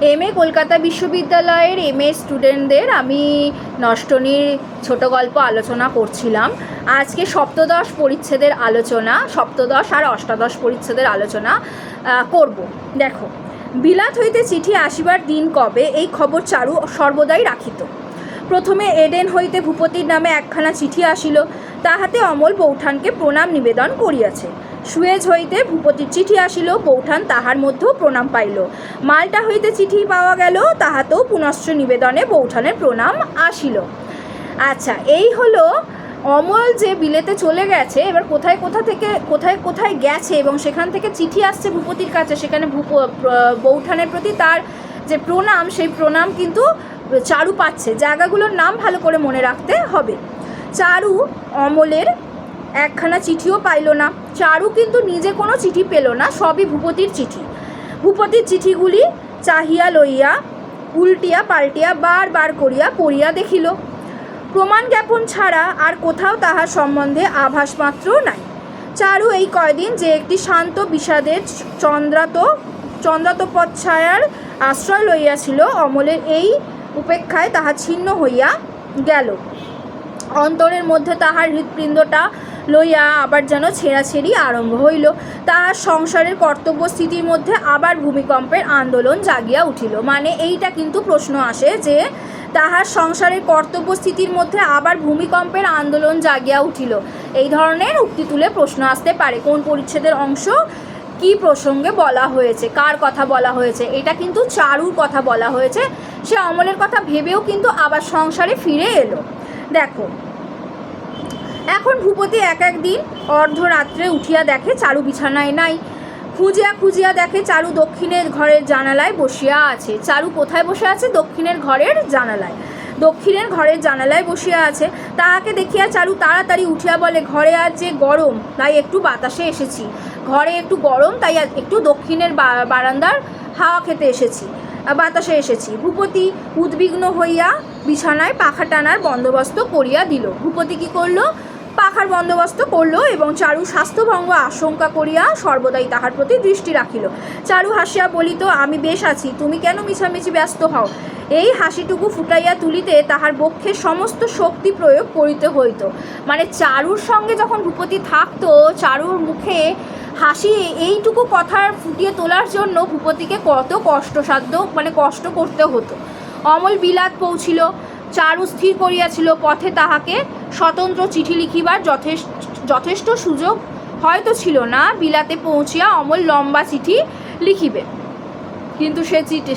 MA Kolkata বিশ্ববিদ্যালয়ের MA স্টুডেন্টদের আমি নষ্টনীর ছোট গল্প আলোচনা করছিলাম। আজকে সপ্তদশ পরিচ্ছেদের আলোচনা, সপ্তদশ আর অষ্টাদশ পরিচ্ছেদের আলোচনা করব। দেখো, বিলাত হইতে চিঠি আসিবার দিন কবে, এই খবর চারু সর্বদাই রাখিত। প্রথমে এডেন হইতে ভূপতির নামে একখানা চিঠি আসিল, তাহাতে অমল বৌঠানকে প্রণাম নিবেদন করিয়াছে। সুয়েজ হইতে ভূপতির চিঠি আসিল, বৌঠান তাহার মধ্যেও প্রণাম পাইল। মাল্টা হইতে চিঠি পাওয়া গেল, তাহাতেও পুনশ্চ নিবেদনে বৌঠানের প্রণাম আসিল। আচ্ছা, এই হলো অমল যে বিলেতে চলে গেছে। এবার কোথায় গেছে এবং সেখান থেকে চিঠি আসছে ভূপতির কাছে, সেখানে বৌঠানের প্রতি তার যে প্রণাম, সেই প্রণাম কিন্তু চারু পাচ্ছে। জায়গাগুলোর নাম ভালো করে মনে রাখতে হবে। চারু অমলের একখানা চিঠিও পাইল না। চারু কিন্তু নিজে কোনো চিঠি পেল না, সবই ভূপতির চিঠি। ভূপতির চিঠিগুলি চাহিয়া লইয়া উল্টিয়া পাল্টিয়া বার করিয়া পড়িয়া দেখিল। প্রমাণ জ্ঞাপন ছাড়া আর কোথাও তাহার সম্বন্ধে আভাস মাত্র নাই। চারু এই কয়দিন যে একটি শান্ত বিষাদের চন্দ্রাতপচ্ছায়ার আশ্রয় লইয়াছিল, অমলের এই উপেক্ষায় তাহা ছিন্ন হইয়া গেল। অন্তরের মধ্যে তাহার হৃৎপিণ্ডটা লইয়া আবার যেন ছেঁড়াছেড়ি আরম্ভ হইল। তাহার সংসারের কর্তব্য স্থিতির মধ্যে আবার ভূমিকম্পের আন্দোলন জাগিয়া উঠিল। মানে এইটা কিন্তু প্রশ্ন আসে যে তাহার সংসারের কর্তব্য স্থিতির মধ্যে আবার ভূমিকম্পের আন্দোলন জাগিয়া উঠিল। এই ধরনের উক্তি তুলে প্রশ্ন আসতে পারে। কোন পরিচ্ছেদের অংশ, কি প্রসঙ্গে বলা হয়েছে, কার কথা বলা হয়েছে, এটা কিন্তু চারুর কথা বলা হয়েছে। সে অমলের কথা ভেবেও কিন্তু আবার সংসারে ফিরে এলো। দেখো, এখন ভূপতি একদিন অর্ধরাত্রে উঠিয়া দেখে চারু বিছানায় নাই। খুঁজিয়া দেখে চারু দক্ষিণের ঘরের জানালায় বসিয়া আছে। চারু কোথায় বসে আছে? দক্ষিণের ঘরের জানালায় বসিয়া আছে। তাহাকে দেখিয়া চারু তাড়াতাড়ি উঠিয়া বলে, ঘরে আজ যে গরম, তাই একটু বাতাসে এসেছি। ঘরে একটু গরম, তাই একটু দক্ষিণের বারান্দার হাওয়া খেতে বাতাসে এসেছি। ভূপতি উদ্বিগ্ন হইয়া বিছানায় পাখা টানার বন্দোবস্ত করিয়া দিল। ভূপতি কি করলো? পাখার বন্দোবস্ত করলো এবং চারু স্বাস্থ্যভঙ্গ আশঙ্কা করিয়া সর্বদাই তাহার প্রতি দৃষ্টি রাখিল। চারু হাসিয়া বলিত, আমি বেশ আছি, তুমি কেন মিছামিছি ব্যস্ত হও? এই হাসিটুকু ফুটাইয়া তুলিতে তাহার বক্ষে সমস্ত শক্তি প্রয়োগ করিতে হইত। মানে চারুর সঙ্গে যখন ভূপতি থাকতো, চারুর মুখে হাসি, এইটুকু কথার ফুটিয়ে তোলার জন্য ভূপতিকে কত কষ্ট করতে হতো। অমল বিলাত পৌঁছিল। চারু স্থির করিয়াছিল পথে তাহাকে স্বতন্ত্র চিঠি লিখিবার যথেষ্ট সুযোগ হয়তো ছিল না। বিলাতে পৌঁছিয়া অমল লম্বা চিঠি লিখিবে, কিন্তু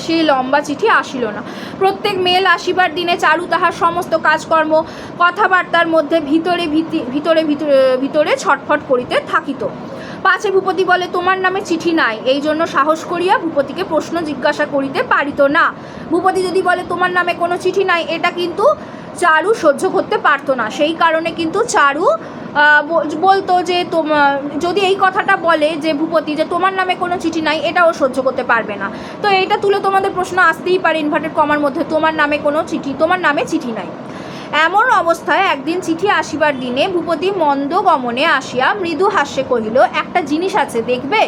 সেই লম্বা চিঠি আসিল না। প্রত্যেক মেল আসিবার দিনে চারু তাহার সমস্ত কাজকর্ম কথাবার্তার মধ্যে ভিতরে ছটফট করিতে থাকিত। পাছে ভূপতি বলে, তোমার নামে চিঠি নাই। এই জন্য সাহস করিয়া ভূপতিকে প্রশ্ন জিজ্ঞাসা করিতে পারিত না। ভূপতি যদি বলে তোমার নামে কোনো চিঠি নাই, এটা কিন্তু চারু সহ্য করতে পারতো না। সেই কারণে কিন্তু চারু বলতো যে যদি এই কথাটা বলে যে ভূপতি যে তোমার নামে কোনো চিঠি নাই, এটাও সহ্য করতে পারবে না। তো এইটা তুলে তোমাদের প্রশ্ন আসতেই পারে ইনভার্টেড কমার মধ্যে, তোমার নামে চিঠি নাই। এমন অবস্থায় একদিন চিঠি আসিবার দিনে ভূপতি মন্দ গমনে আসিয়া মৃদু হাস্যে কহিল, একটা জিনিস আছে, দেখবে?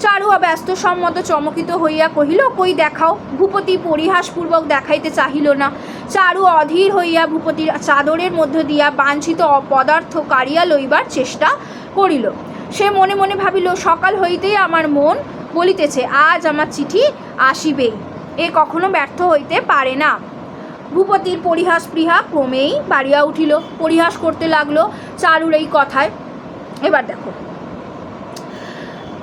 চারু ব্যস্ত সম্মত চমকিত হইয়া কহিল, কই দেখাও। ভূপতি পরিহাসপূর্বক দেখাইতে চাহিল না। চারু অধীর হইয়া ভূপতির চাদরের মধ্য দিয়া বাঞ্ছিত পদার্থ কাড়িয়া লইবার চেষ্টা করিল। সে মনে মনে ভাবিল, সকাল হইতেই আমার মন বলিতেছে আজ আমার চিঠি আসিবেই, এ কখনো ব্যর্থ হইতে পারে না। ভূপতির পরিহাস-স্পৃহা ক্রমেই বাড়িয়া উঠিল। পরিহাস করতে লাগলো চারুর এই কথায়। এবার দেখো,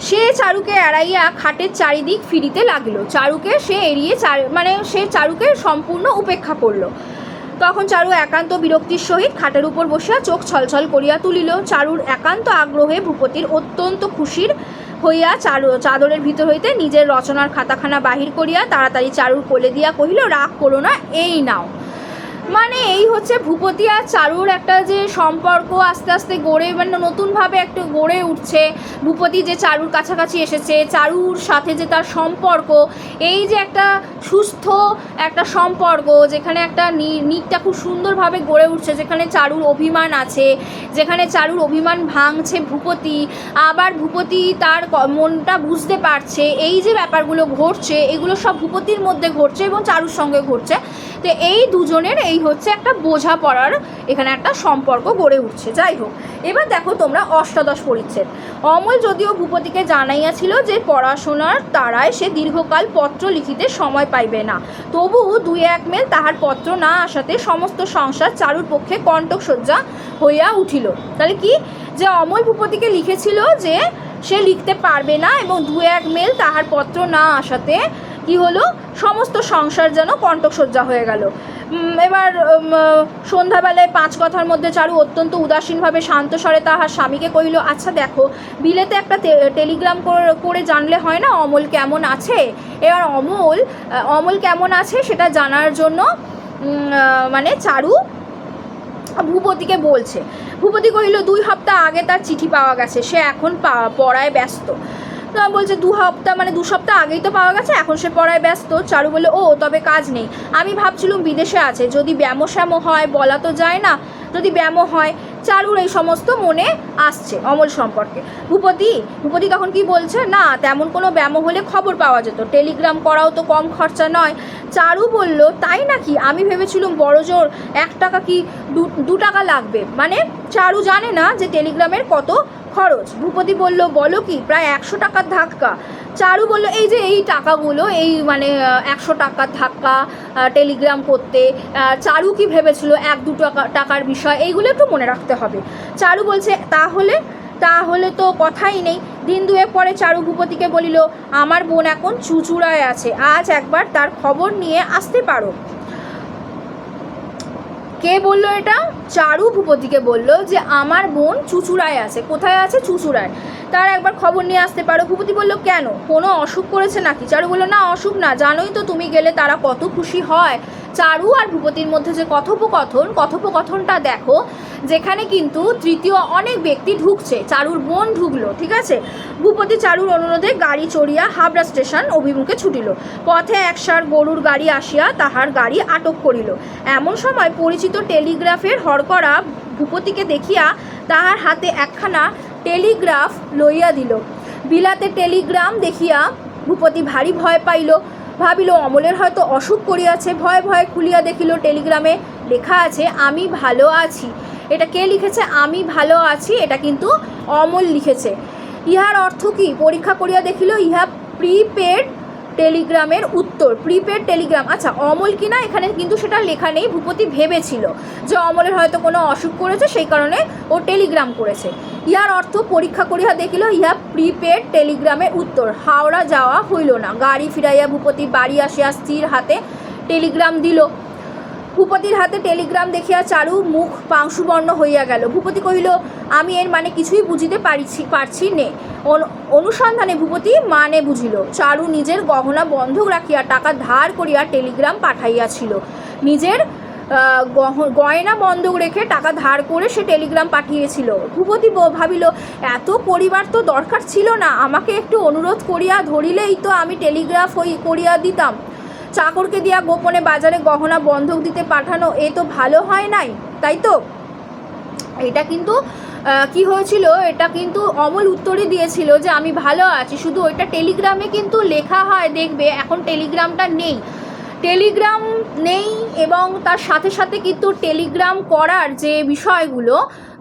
সে চারুকে এড়াইয়া খাটের চারিদিক ফিরিতে লাগিল। চারুকে সে এড়িয়ে সে চারুকে সম্পূর্ণ উপেক্ষা করল। তখন চারু একান্ত বিরক্তির সহিত খাটের উপর বসিয়া চোখ ছলছল করিয়া তুলিল। চারুর একান্ত আগ্রহে ভূপতির অত্যন্ত খুশির হইয়া চাদরের ভিতর হইতে নিজের রচনার খাতাখানা বাহির করিয়া তাড়াতাড়ি চারুর কোলে দিয়া কহিল, রাগ করো না, এই নাও। মানে এই হচ্ছে ভূপতি আর চারুর একটা যে সম্পর্ক আস্তে আস্তে মানে নতুনভাবে একটু গড়ে উঠছে। ভূপতি যে চারুর কাছাকাছি এসেছে, চারুর সাথে যে তার সম্পর্ক, এই যে একটা সুস্থ একটা সম্পর্ক, যেখানে একটা নীড়টা খুব সুন্দরভাবে গড়ে উঠছে, যেখানে চারুর অভিমান আছে, যেখানে চারুর অভিমান ভাঙছে ভূপতি, আবার ভূপতি তার মনটা বুঝতে পারছে। এই যে ব্যাপারগুলো ঘটছে, এগুলো সব ভূপতির মধ্যে ঘটছে এবং চারুর সঙ্গে ঘটছে। তো এই দুজনের এই হচ্ছে একটা বোঝাপড়ার এখানে একটা সম্পর্ক গড়ে উঠছে। যাই হোক, এবার দেখো তোমরা অষ্টাদশ পরিচ্ছেদ। অমল যদিও ভূপতিকে জানাইয়াছিল যে পড়াশোনার তাড়ায় সে দীর্ঘকাল পত্র লিখিতে সময় পাইবে না, তবু 2-1 মেল তাহার পত্র না আসাতে সমস্ত সংসার চারুর পক্ষে কণ্টকসজ্জা হইয়া উঠিল। তাহলে কি, যে অমল ভূপতিকে লিখেছিল যে সে লিখতে পারবে না এবং 2-1 মেল তাহার পত্র না আসাতে কি হলো, সমস্ত সংসার যেন কণ্টকসজ্জা হয়ে গেল। এবার সন্ধ্যাবেলায় 5 কথার মধ্যে চারু অত্যন্ত উদাসীনভাবে শান্ত স্বরে তাহার স্বামীকে কহিল, আচ্ছা দেখো, বিলেতে একটা টেলিগ্রাম করে জানলে হয় না অমল কেমন আছে। এবার অমল কেমন আছে সেটা জানার জন্য মানে চারু ভূপতিকে বলছে। ভূপতি কহিল, 2 সপ্তাহ আগে তার চিঠি পাওয়া গেছে, সে এখন পড়ায় ব্যস্ত। বলছে 2 সপ্তাহ মানে 2 সপ্তাহ আগেই তো পাওয়া গেছে, এখন সে পড়ায় ব্যস্ত। চারু বলল, ও তবে কাজ নেই, আমি ভাবছিলাম বিদেশে আছে, যদি ব্যামো হয় বলা তো যায় না, যদি ব্যামো হয়। চারুর এই সমস্ত মনে আসছে অমল সম্পর্কে। ভূপতি তখন কি বলছে, না তেমন কোনো ব্যামো হলে খবর পাওয়া যেত, টেলিগ্রাম করাও তো কম খরচা নয়। চারু বলল, তাই নাকি, আমি ভেবেছিলাম বড় জোর 1 টাকা কি 2 টাকা লাগবে। মানে চারু জানে না যে টেলিগ্রামের কত খরচ। ভূপতি বলল, বলো কি, প্রায় 100 টাকার ধাক্কা। চারু বলল, এই যে এই টাকাগুলো, এই মানে 100 টাকার ধাক্কা টেলিগ্রাম করতে। চারু কি ভেবেছিল 1-2 টাকার বিষয়, এইগুলো একটু মনে রাখতে হবে। চারু বলছে, তাহলে তো কথাই নেই। দিন 2 পরে চারু ভূপতিকে বলিল, আমার বোন এখন চুঁচুড়ায় আছে, আজ একবার তার খবর নিয়ে আসতে পারো। কে বলল এটা? চারু ভূপতিকে বলল যে আমার বোন চুঁচুড়ায় আছে। কোথায় আছে? চুঁচুড়ায়। তার একবার খবর নিয়ে আসতে পারো। ভূপতি বলল, কেন, কোনো অসুখ করেছে নাকি? চারু বলল, না অসুখ না, জানোই তো তুমি গেলে তারা কত খুশি হয়। চারু আর ভূপতির মধ্যে যে কথোপকথনটা দেখো, যেখানে কিন্তু তৃতীয় অনেক ব্যক্তি ঢুকছে। চারুর বোন ঢুকলো, ঠিক আছে। ভূপতি চারুর অনুরোধে গাড়ি চড়িয়া হাবড়া স্টেশন অভিমুখে ছুটিল। পথে 1 গরুর গাড়ি আসিয়া তাহার গাড়ি আটক করিল। এমন সময় পরিচিত টেলিগ্রাফের হরকরা ভূপতিকে দেখিয়া তাহার হাতে একখানা টেলিগ্রাফ লইয়া দিল। বিলাতে টেলিগ্রাম দেখিয়া ভূপতি ভারী ভয় পাইল, ভাবিল অমলের হয়তো অসুখ করিয়াছে। ভয়ে ভয়ে খুলিয়া দেখিল, টেলিগ্রামে লেখা আছে, আমি ভালো আছি। এটা কে লিখেছে? আমি ভালো আছি, এটা কিন্তু অমল লিখেছে। ইহার অর্থ কি? পরীক্ষা করিয়া দেখিল, ইহা প্রিপেড টেলিগ্রামের উত্তর। প্রিপেড টেলিগ্রাম, আচ্ছা অমল কিনা, এখানে কিন্তু সেটা লেখা নেই। ভূপতি ভেবেছিল যে অমলের হয়তো কোনো অসুখ করেছে, সেই কারণে ও টেলিগ্রাম করেছে। ইহার অর্থ পরীক্ষা করিয়া দেখিল, ইহা প্রিপেড টেলিগ্রামের উত্তর। হাওড়া যাওয়া হইল না। গাড়ি ফিরাইয়া ভূপতি বাড়ি আসিয়া স্ত্রীর হাতে টেলিগ্রাম দিল। ভূপতির হাতে টেলিগ্রাম দেখিয়া চারু মুখ পাংশুবর্ণ হইয়া গেল। ভূপতি কহিল, আমি এর মানে কিছুই বুঝিতে পারছি নে। অনুসন্ধানে ভূপতি মানে বুঝিল। চারু নিজের গহনা বন্ধক রাখিয়া টাকা ধার করিয়া টেলিগ্রাম পাঠাইয়াছিল। নিজের গয়না বন্ধক রেখে টাকা ধার করে সে টেলিগ্রাম পাঠিয়েছিল। ভূপতি ভাবিল, এত করিবার তো দরকার ছিল না, আমাকে একটু অনুরোধ করিয়া ধরিলেই তো আমি টেলিগ্রাফ করিয়া দিতাম। চাকরকে দিয়া গোপনে বাজারে গহনা বন্ধক দিতে পাঠানো, এ তো ভালো হয় নাই, তাই তো? এটা কিন্তু কি হয়েছিল, এটা কিন্তু অমল উত্তরই দিয়েছিল যে আমি ভালো আছি, শুধু ওইটা টেলিগ্রামে কিন্তু লেখা হয়, দেখবে এখন টেলিগ্রামটা নেই। টেলিগ্রাম নেই এবং তার সাথে সাথে কিন্তু টেলিগ্রাম করার যে বিষয়গুলো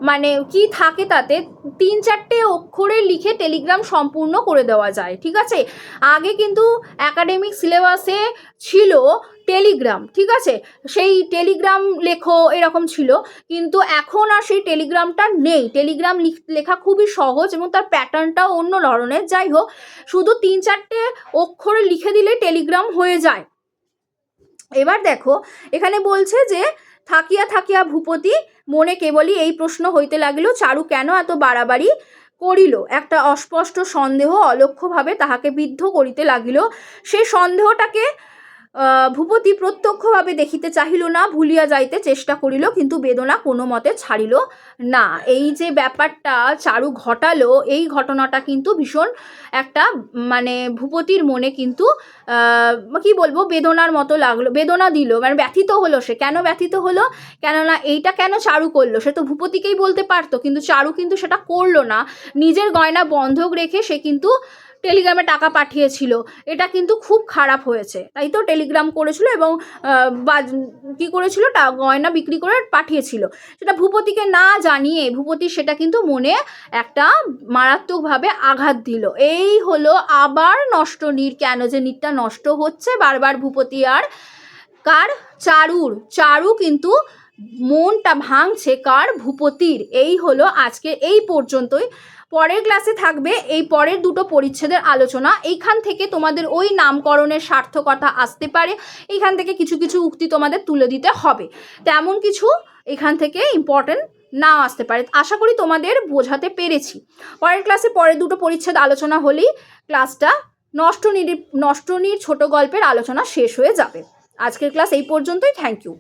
মানে কি থাকে, তাতে 3-4টে অক্ষরে লিখে টেলিগ্রাম সম্পূর্ণ করে দেওয়া যায়, ঠিক আছে। আগে কিন্তু একাডেমিক সিলেবাসে ছিল টেলিগ্রাম, ঠিক আছে, সেই টেলিগ্রাম লেখো এরকম ছিল, কিন্তু এখন আর সেই টেলিগ্রামটা নেই। টেলিগ্রাম লেখা খুবই সহজ এবং তার প্যাটার্নটাও অন্য ধরনের। যাই হোক, শুধু 3-4টে অক্ষরে লিখে দিলে টেলিগ্রাম হয়ে যায়। এবার দেখো, এখানে বলছে যে থাকিয়া থাকিয়া ভূপতি মনে কেবলই এই প্রশ্ন হইতে লাগিল, চারু কেন এত বাড়াবাড়ি করিল। একটা অস্পষ্ট সন্দেহ অলক্ষ্যভাবে তাহাকে বিদ্ধ করিতে লাগিল। সেই সন্দেহটাকে ভূপতি প্রত্যক্ষভাবে দেখিতে চাহিল না, ভুলিয়া যাইতে চেষ্টা করিল, কিন্তু বেদনা কোনো মতে ছাড়িল না। এই যে ব্যাপারটা চারু ঘটালো, এই ঘটনাটা কিন্তু ভীষণ একটা মানে ভূপতির মনে কিন্তু কি বলবো, বেদনার মতো লাগলো, বেদনা দিল, মানে ব্যথিত হলো সে। কেন ব্যথিত হলো? কেননা এইটা কেন চারু করলো, সে তো ভূপতিকেই বলতে পারতো, কিন্তু চারু কিন্তু সেটা করলো না। নিজের গয়না বন্ধক রেখে সে কিন্তু টেলিগ্রামে টাকা পাঠিয়েছিল। এটা কিন্তু খুব খারাপ হয়েছে, তাই তো টেলিগ্রাম করেছিল এবং কী করেছিল, গয়না বিক্রি করে পাঠিয়েছিল। সেটা ভূপতিকে না জানিয়ে ভূপতি সেটা কিন্তু মনে একটা মারাত্মকভাবে আঘাত দিল। এই হলো আবার নষ্ট নীর, কেন যে নীরটা নষ্ট হচ্ছে বারবার ভূপতি আর কার, চারু কিন্তু মনটা ভাঙছে কার, ভূপতির। এই হলো আজকে এই পর্যন্তই। পরের ক্লাসে থাকবে এই পরের দুটো পরিচ্ছেদের আলোচনা। এইখান থেকে তোমাদের ওই নামকরণের সার্থকতা আসতে পারে, এইখান থেকে কিছু কিছু উক্তি তোমাদের তুলে দিতে হবে, তেমন কিছু এখান থেকে ইম্পর্টেন্ট না আসতে পারে। আশা করি তোমাদের বোঝাতে পেরেছি। পরের ক্লাসে পরের দুটো পরিচ্ছেদ আলোচনা হলেই ক্লাসটা নষ্টনীর ছোট গল্পের আলোচনা শেষ হয়ে যাবে। আজকের ক্লাস এই পর্যন্তই। Thank you.